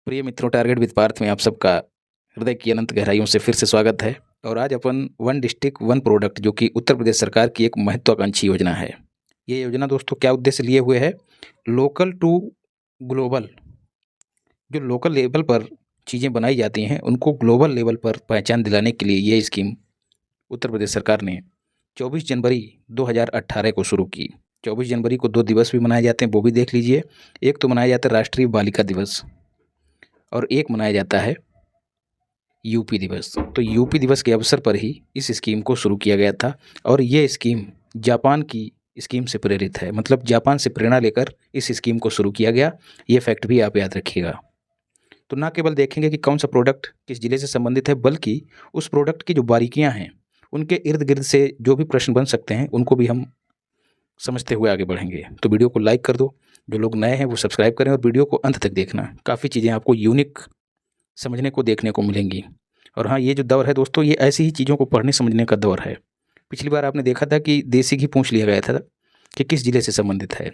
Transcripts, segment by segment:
प्रिय मित्रों, target with Partha में आप सबका हृदय की अनंत गहराइयों से फिर से स्वागत है। और आज अपन वन डिस्ट्रिक्ट वन प्रोडक्ट जो कि उत्तर प्रदेश सरकार की एक महत्वाकांक्षी योजना है। ये योजना दोस्तों क्या उद्देश्य लिए हुए है? Local to global. जो लोकल लेवल पर चीज़ें बनाई जाती हैं उनको ग्लोबल लेवल पर पहचान दिलाने के लिए ये स्कीम उत्तर प्रदेश सरकार ने 24 जनवरी 2018 को शुरू की। 24 जनवरी को 2 दिवस भी मनाए जाते हैं, वो भी देख लीजिए। एक तो मनाया जाता है राष्ट्रीय बालिका दिवस और एक मनाया जाता है यूपी दिवस। तो यूपी दिवस के अवसर पर ही इस स्कीम को शुरू किया गया था और ये स्कीम जापान की स्कीम से प्रेरित है। मतलब जापान से प्रेरणा लेकर इस स्कीम को शुरू किया गया। ये फैक्ट भी आप याद रखिएगा। तो ना केवल देखेंगे कि कौन सा प्रोडक्ट किस जिले से संबंधित है, बल्कि उस प्रोडक्ट की जो बारीकियां हैं, उनके इर्द गिर्द से जो भी प्रश्न बन सकते हैं उनको भी हम समझते हुए आगे बढ़ेंगे। तो वीडियो को लाइक कर दो, जो लोग नए हैं वो सब्सक्राइब करें और वीडियो को अंत तक देखना। काफ़ी चीज़ें आपको यूनिक समझने को देखने को मिलेंगी। और हाँ, ये जो दौर है दोस्तों, ये ऐसी ही चीज़ों को पढ़ने समझने का दौर है। पिछली बार आपने देखा था कि देसी घी पूछ लिया गया था कि किस जिले से संबंधित है।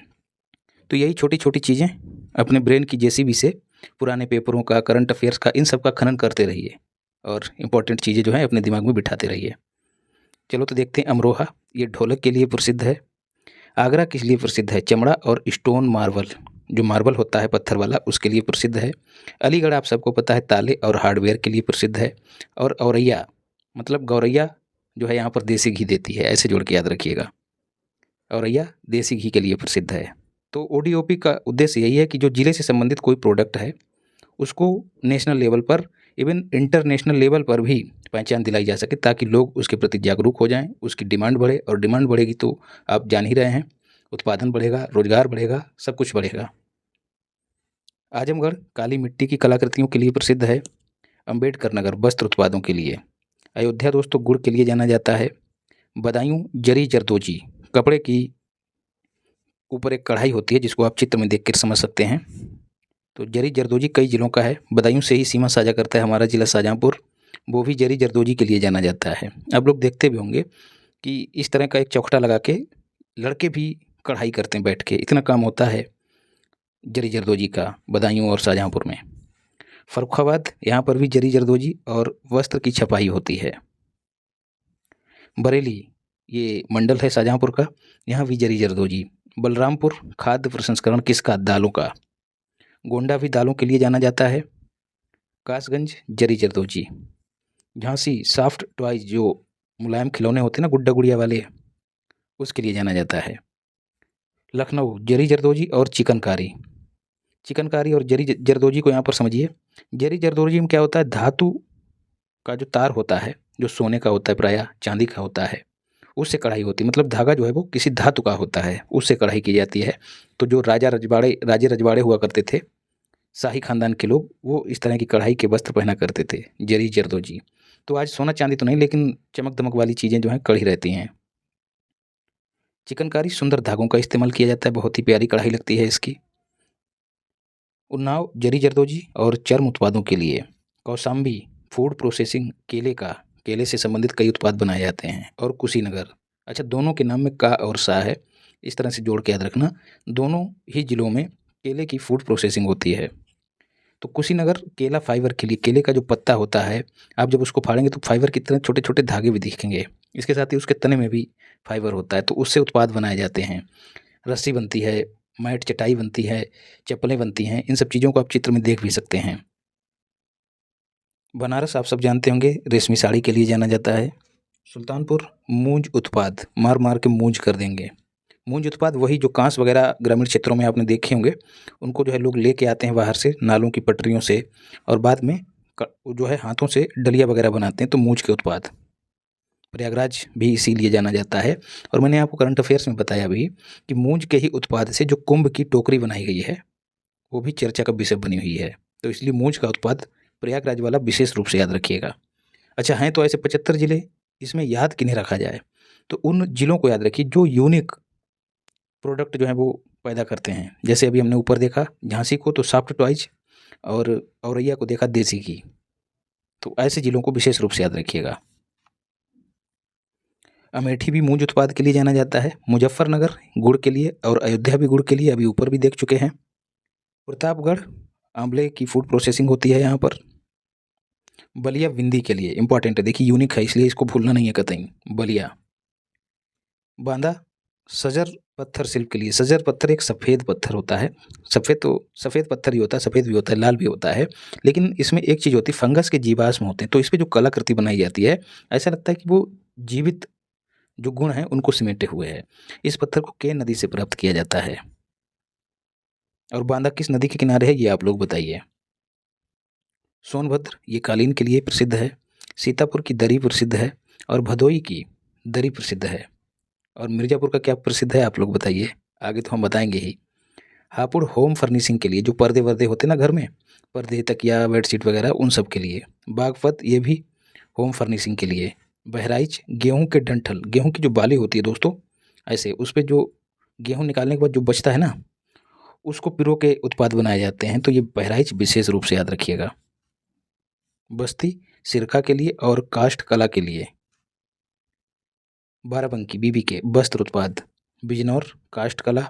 तो यही छोटी छोटी चीज़ें अपने ब्रेन की जेसीबी से पुराने पेपरों का, करंट अफेयर्स का, इन सब का खनन करते रहिए और इम्पोर्टेंट चीज़ें जो हैं अपने दिमाग में बिठाते रहिए। चलो तो देखते हैं। अमरोहा ये ढोलक के लिए प्रसिद्ध है। आगरा किस लिए प्रसिद्ध है? चमड़ा और स्टोन मार्बल, जो मार्बल होता है पत्थर वाला, उसके लिए प्रसिद्ध है। अलीगढ़ आप सबको पता है ताले और हार्डवेयर के लिए प्रसिद्ध है। और औरैया मतलब गौरैया जो है यहाँ पर देसी घी देती है, ऐसे जोड़ के याद रखिएगा। औरैया देसी घी के लिए प्रसिद्ध है। तो ओडीओपी का उद्देश्य यही है कि जो जिले से संबंधित कोई प्रोडक्ट है उसको नेशनल लेवल पर, इवन इंटरनेशनल लेवल पर भी पहचान दिलाई जा सके, ताकि लोग उसके प्रति जागरूक हो जाएं, उसकी डिमांड बढ़े। और डिमांड बढ़ेगी तो आप जान ही रहे हैं, उत्पादन बढ़ेगा, रोजगार बढ़ेगा, सब कुछ बढ़ेगा। आजमगढ़ काली मिट्टी की कलाकृतियों के लिए प्रसिद्ध है। अंबेडकर नगर वस्त्र उत्पादों के लिए। अयोध्या दोस्तों गुड़ के लिए जाना जाता है। बदायूं जरी जरदोजी, कपड़े की ऊपर एक कढ़ाई होती है जिसको आप चित्र में देख कर समझ सकते हैं। तो जरी जरदोजी कई जिलों का है। बदायूं से ही सीमा साझा करता है हमारा जिला शाहजहाँपुर, वो भी जरी जरदोजी के लिए जाना जाता है। आप लोग देखते भी होंगे कि इस तरह का एक चौखटा लगा के लड़के भी कढ़ाई करते हैं बैठ के। इतना काम होता है जरी जरदोजी का बदायूं और शाहजहाँपुर में। फर्रुखाबाद यहाँ पर भी जरी जरदोजी और वस्त्र की छपाई होती है। बरेली ये मंडल है शाहजहाँपुर का, यहाँ भी जरी जरदोजी। बलरामपुर खाद्य प्रसंस्करण किसका? दालों का। गोंडा भी दालों के लिए जाना जाता है। कासगंज जरी जरदोजी। झांसी सॉफ्ट टॉयज, जो मुलायम खिलौने होते हैं ना गुड्डा गुड़िया वाले, उसके लिए जाना जाता है। लखनऊ जरी जरदोजी और चिकनकारी। चिकनकारी और जरी जरदोजी को यहाँ पर समझिए। जरी जरदोजी में क्या होता है? धातु का जो तार होता है, जो सोने का होता है, प्रायः चांदी का होता है, उससे कढ़ाई होती है। मतलब धागा जो है वो किसी धातु का होता है, उससे कढ़ाई की जाती है। तो जो राजे रजवाड़े हुआ करते थे, शाही खानदान के लोग, वो इस तरह की कढ़ाई के वस्त्र पहना करते थे, जरी जरदोजी। तो आज सोना चांदी तो नहीं, लेकिन चमक दमक वाली चीज़ें जो हैं कढ़ी रहती हैं। चिकनकारी सुंदर धागों का इस्तेमाल किया जाता है, बहुत ही प्यारी कढ़ाई लगती है इसकी। उन्नाव जरी जरदोजी और चर्म उत्पादों के लिए। कौशाम्बी फूड प्रोसेसिंग, केले से संबंधित कई उत्पाद बनाए जाते हैं। और कुशीनगर, अच्छा दोनों के नाम में का और सा है, इस तरह से जोड़ के याद रखना। दोनों ही जिलों में केले की फूड प्रोसेसिंग होती है। तो कुशीनगर केला फाइबर के लिए, केले का जो पत्ता होता है, आप जब उसको फाड़ेंगे तो फाइबर की तरह छोटे छोटे धागे भी दिखेंगे। इसके साथ ही उसके तने में भी फाइबर होता है, तो उससे उत्पाद बनाए जाते हैं। रस्सी बनती है, मैट चटाई बनती है, चप्पलें बनती हैं। इन सब चीज़ों को आप चित्र में देख भी सकते हैं। बनारस आप सब जानते होंगे, रेशमी साड़ी के लिए जाना जाता है। सुल्तानपुर मूंज उत्पाद, मार मार के मूंज कर देंगे। मूंज उत्पाद वही जो कांस वगैरह ग्रामीण क्षेत्रों में आपने देखे होंगे, उनको जो है लोग लेके आते हैं बाहर से, नालों की पटरियों से, और बाद में जो है हाथों से डलिया वगैरह बनाते हैं। तो मूंज के उत्पाद। प्रयागराज भी इसीलिए जाना जाता है। और मैंने आपको करंट अफेयर्स में बताया भी कि मूंज के ही उत्पाद से जो कुंभ की टोकरी बनाई गई है, वो भी चर्चा का विषय बनी हुई है। तो इसलिए मूंज का उत्पाद प्रयागराज वाला विशेष रूप से याद रखिएगा। अच्छा, हैं तो ऐसे 75 जिले, इसमें याद किन्हें रखा जाए? तो उन जिलों को याद रखिए जो यूनिक प्रोडक्ट जो है वो पैदा करते हैं। जैसे अभी हमने ऊपर देखा झांसी को तो सॉफ्ट टॉयज, और औरैया को देखा देसी घी। तो ऐसे जिलों को विशेष रूप से याद रखिएगा। अमेठी भी मूंज उत्पाद के लिए जाना जाता है। मुजफ्फरनगर गुड़ के लिए, और अयोध्या भी गुड़ के लिए, अभी ऊपर भी देख चुके हैं। प्रतापगढ़ आंवले की फूड प्रोसेसिंग होती है यहाँ पर। बलिया बिंदी के लिए इंपॉर्टेंट है, देखिए यूनिक है इसलिए इसको भूलना नहीं है कतई। बलिया। बांदा सजर पत्थर शिल्प के लिए। सजर पत्थर एक सफ़ेद पत्थर होता है। सफ़ेद तो सफ़ेद पत्थर ही होता है, सफ़ेद भी होता है, लाल भी होता है। लेकिन इसमें एक चीज़ होती है, फंगस के जीवाश्म होते हैं, तो इस पे जो कलाकृति बनाई जाती है ऐसा लगता है कि वो जीवित जो गुण हैं उनको समेटे हुए है। इस पत्थर को केन नदी से प्राप्त किया जाता है। और बांदा किस नदी के किनारे है ये आप लोग बताइए। सोनभद्र ये कालीन के लिए प्रसिद्ध है। सीतापुर की दरी प्रसिद्ध है। और भदोई की दरी प्रसिद्ध है। और मिर्ज़ापुर का क्या प्रसिद्ध है आप लोग बताइए, आगे तो हम बताएंगे ही। हापुड़ होम फर्निशिंग के लिए, जो पर्दे वर्दे होते हैं ना घर में, पर्दे तकिया बेडशीट वगैरह उन सब के लिए। बागपत ये भी होम फर्निशिंग के लिए। बहराइच गेहूं के डंठल, गेहूं की जो बाली होती है दोस्तों, ऐसे उस पर जो गेहूं निकालने के बाद जो बचता है ना, उसको पिरो के उत्पाद बनाए जाते हैं, तो ये बहराइच विशेष रूप से याद रखिएगा। बस्ती सिरका के लिए और काष्ठ कला के लिए। बाराबंकी बीबी के वस्त्र उत्पाद। बिजनौर काष्ठ कला।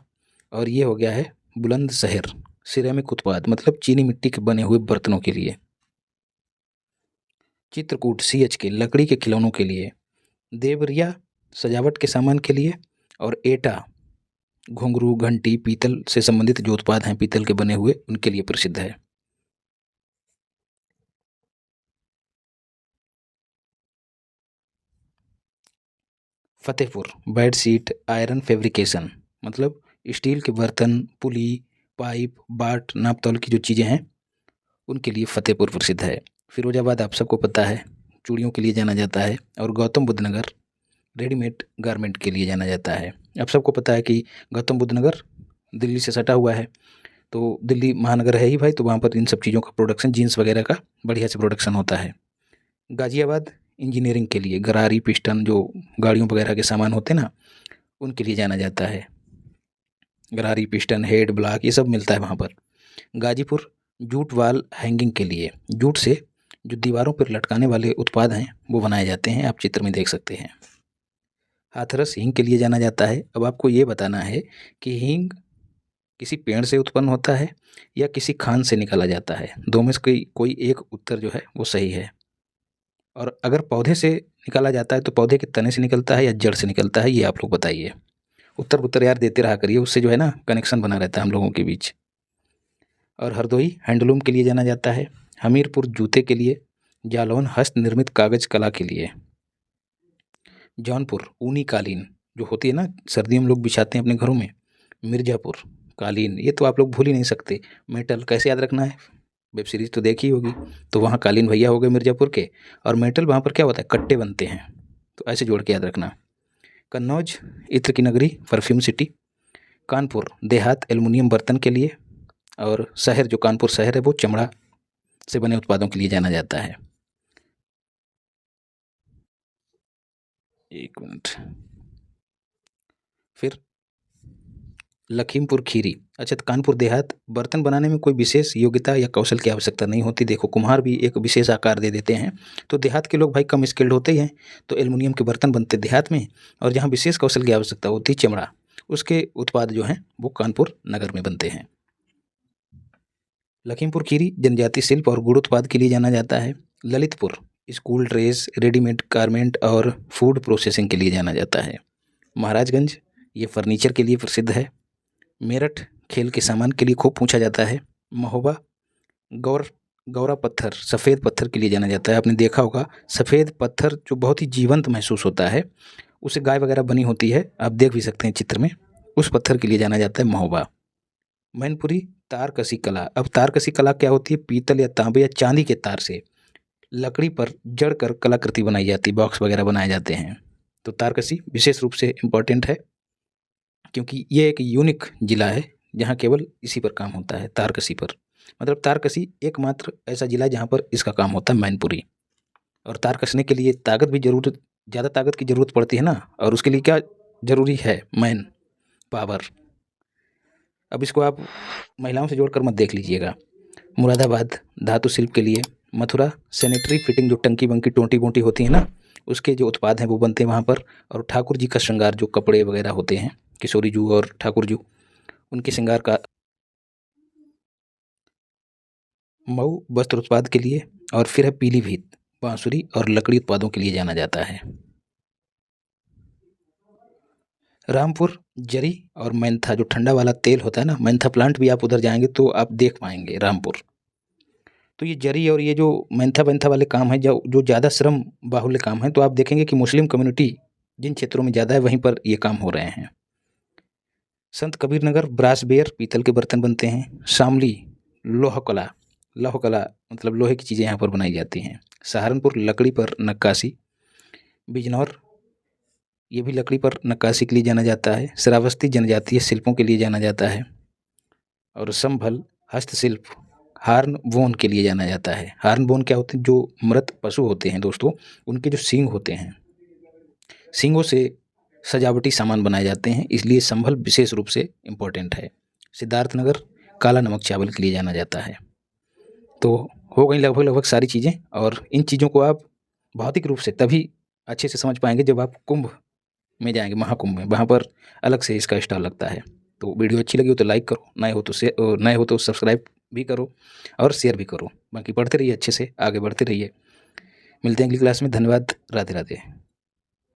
और ये हो गया है बुलंदशहर सिरेमिक उत्पाद, मतलब चीनी मिट्टी के बने हुए बर्तनों के लिए। चित्रकूट सीएच के लकड़ी के खिलौनों के लिए। देवरिया सजावट के सामान के लिए। और एटा घुंघरू घंटी पीतल से संबंधित जो उत्पाद हैं पीतल के बने हुए उनके लिए प्रसिद्ध है। फतेहपुर बेडशीट आयरन फैब्रिकेशन, मतलब स्टील के बर्तन पुली पाइप बाट नापतोल की जो चीज़ें हैं उनके लिए फतेहपुर प्रसिद्ध है। फिरोजाबाद आप सबको पता है चूड़ियों के लिए जाना जाता है। और गौतम बुद्ध नगर रेडीमेड गारमेंट के लिए जाना जाता है। आप सबको पता है कि गौतम बुद्ध नगर दिल्ली से सटा हुआ है, तो दिल्ली महानगर है ही भाई, तो वहाँ पर इन सब चीज़ों का प्रोडक्शन जीन्स वगैरह का बढ़िया से प्रोडक्शन होता है। गाजियाबाद इंजीनियरिंग के लिए, गरारी पिस्टन जो गाड़ियों वगैरह के सामान होते हैं ना उनके लिए जाना जाता है। गरारी पिस्टन हेड ब्लॉक ये सब मिलता है वहाँ पर। गाजीपुर जूट वाल हैंगिंग के लिए, जूट से जो दीवारों पर लटकाने वाले उत्पाद हैं वो बनाए जाते हैं, आप चित्र में देख सकते हैं। हाथरस हींग के लिए जाना जाता है। अब आपको ये बताना है कि हींग किसी पेड़ से उत्पन्न होता है या किसी खान से निकाला जाता है, दो में से कोई एक उत्तर जो है वो सही है। और अगर पौधे से निकाला जाता है तो पौधे के तने से निकलता है या जड़ से निकलता है, ये आप लोग बताइए। उत्तर उत्तर यार देते रहा करिए, उससे जो है ना कनेक्शन बना रहता है हम लोगों के बीच। और हरदोई हैंडलूम के लिए जाना जाता है। हमीरपुर जूते के लिए। जालौन हस्त निर्मित कागज कला के लिए। जौनपुर ऊनी कालीन जो होती है ना सर्दियों में लोग बिछाते हैं अपने घरों में। मिर्ज़ापुर कालीन, ये तो आप लोग भूल ही नहीं सकते। मेटल कैसे याद रखना है, वेब सीरीज तो देखी होगी, तो वहाँ कालीन भैया हो गए मिर्ज़ापुर के। और मेटल वहाँ पर क्या होता है, कट्टे बनते हैं, तो ऐसे जोड़ के याद रखना। कन्नौज इत्र की नगरी perfume city. Kanpur Dehat aluminium बर्तन के लिए। और शहर जो कानपुर शहर है वो चमड़ा से बने उत्पादों के लिए जाना जाता है। एक मिनट, फिर लखीमपुर खीरी। अच्छा, तो कानपुर देहात बर्तन बनाने में कोई विशेष योग्यता या कौशल की आवश्यकता नहीं होती। देखो कुम्हार भी एक विशेष आकार दे देते हैं, तो देहात के लोग भाई कम स्किल्ड होते ही हैं, तो एल्युमिनियम के बर्तन बनते देहात में। और जहाँ विशेष कौशल की आवश्यकता होती है चमड़ा, उसके उत्पाद जो हैं वो कानपुर नगर में बनते हैं। लखीमपुर खीरी जनजाति शिल्प और गुड़ उत्पाद के लिए जाना जाता है। Lalitpur school dress readymade garment और फूड प्रोसेसिंग के लिए जाना जाता है। महाराजगंज ये फर्नीचर के लिए प्रसिद्ध है। मेरठ खेल के सामान के लिए खूब पूछा जाता है। महोबा गौरा पत्थर सफ़ेद पत्थर के लिए जाना जाता है। आपने देखा होगा सफ़ेद पत्थर जो बहुत ही जीवंत महसूस होता है, उसे गाय वगैरह बनी होती है, आप देख भी सकते हैं चित्र में, उस पत्थर के लिए जाना जाता है महोबा। मैनपुरी तारकसी कला। अब तारकसी कला क्या होती है, पीतल या तांबे या चांदी के तार से लकड़ी पर जड़ कर कलाकृति बनाई जाती है, बॉक्स वगैरह बनाए जाते हैं। तो तारकसी विशेष रूप से इम्पोर्टेंट है क्योंकि ये एक यूनिक जिला है जहाँ केवल इसी पर काम होता है, तारकसी पर। मतलब तारकसी एकमात्र ऐसा जिला है जहाँ पर इसका काम होता है, मैनपुरी। और तार कसने के लिए ताकत भी ज़्यादा ताकत की ज़रूरत पड़ती है ना, और उसके लिए क्या ज़रूरी है, मैन पावर। अब इसको आप महिलाओं से जोड़कर मत देख लीजिएगा। मुरादाबाद धातु शिल्प के लिए। मथुरा सैनिटरी फिटिंग जो टंकी वंकी टोंटी वोंटी होती है ना, उसके जो उत्पाद हैं वो बनते हैं वहाँ पर। और ठाकुर जी का श्रृंगार जो कपड़े वगैरह होते हैं, किशोरी जू और ठाकुर जू, उनके श्रृंगार का मऊ वस्त्र उत्पाद के लिए, और फिर है पीलीभीत बांसुरी और लकड़ी उत्पादों के लिए जाना जाता है। रामपुर जरी और मेंथा, जो ठंडा वाला तेल होता है ना, मेंथा प्लांट भी आप उधर जाएंगे तो आप देख पाएंगे रामपुर। तो ये जरी और ये जो मेंथा वाले काम है, जो ज़्यादा श्रम बाहुल्य काम है, तो आप देखेंगे कि मुस्लिम कम्युनिटी जिन क्षेत्रों में ज़्यादा है वहीं पर ये काम हो रहे हैं। संत कबीर नगर ब्रास बेयर, पीतल के बर्तन बनते हैं। शामली लोह कला मतलब लोहे की चीज़ें यहाँ पर बनाई जाती हैं। सहारनपुर लकड़ी पर नक्काशी। बिजनौर ये भी लकड़ी पर नक्काशी के लिए जाना जाता है। श्रावस्ती जनजातीय शिल्पों के लिए जाना जाता है। और संभल हस्तशिल्प हार्न बोन के लिए जाना जाता है। हार्न बोन क्या होते हैं? जो मृत पशु होते हैं दोस्तों, उनके जो सींग होते हैं, सींगों से सजावटी सामान बनाए जाते हैं, इसलिए संभल विशेष रूप से इम्पोर्टेंट है। सिद्धार्थनगर काला नमक चावल के लिए जाना जाता है। तो हो गई लगभग सारी चीज़ें, और इन चीज़ों को आप भौतिक रूप से तभी अच्छे से समझ पाएंगे जब आप कुंभ में जाएंगे, महाकुंभ में, वहाँ पर अलग से इसका स्टॉल लगता है। तो वीडियो अच्छी लगी हो तो लाइक करो, नए हो तो सब्सक्राइब भी करो और शेयर भी करो। बाकी पढ़ते रहिए, अच्छे से आगे बढ़ते रहिए। मिलते हैं अगली क्लास में। धन्यवाद। राधे राधे।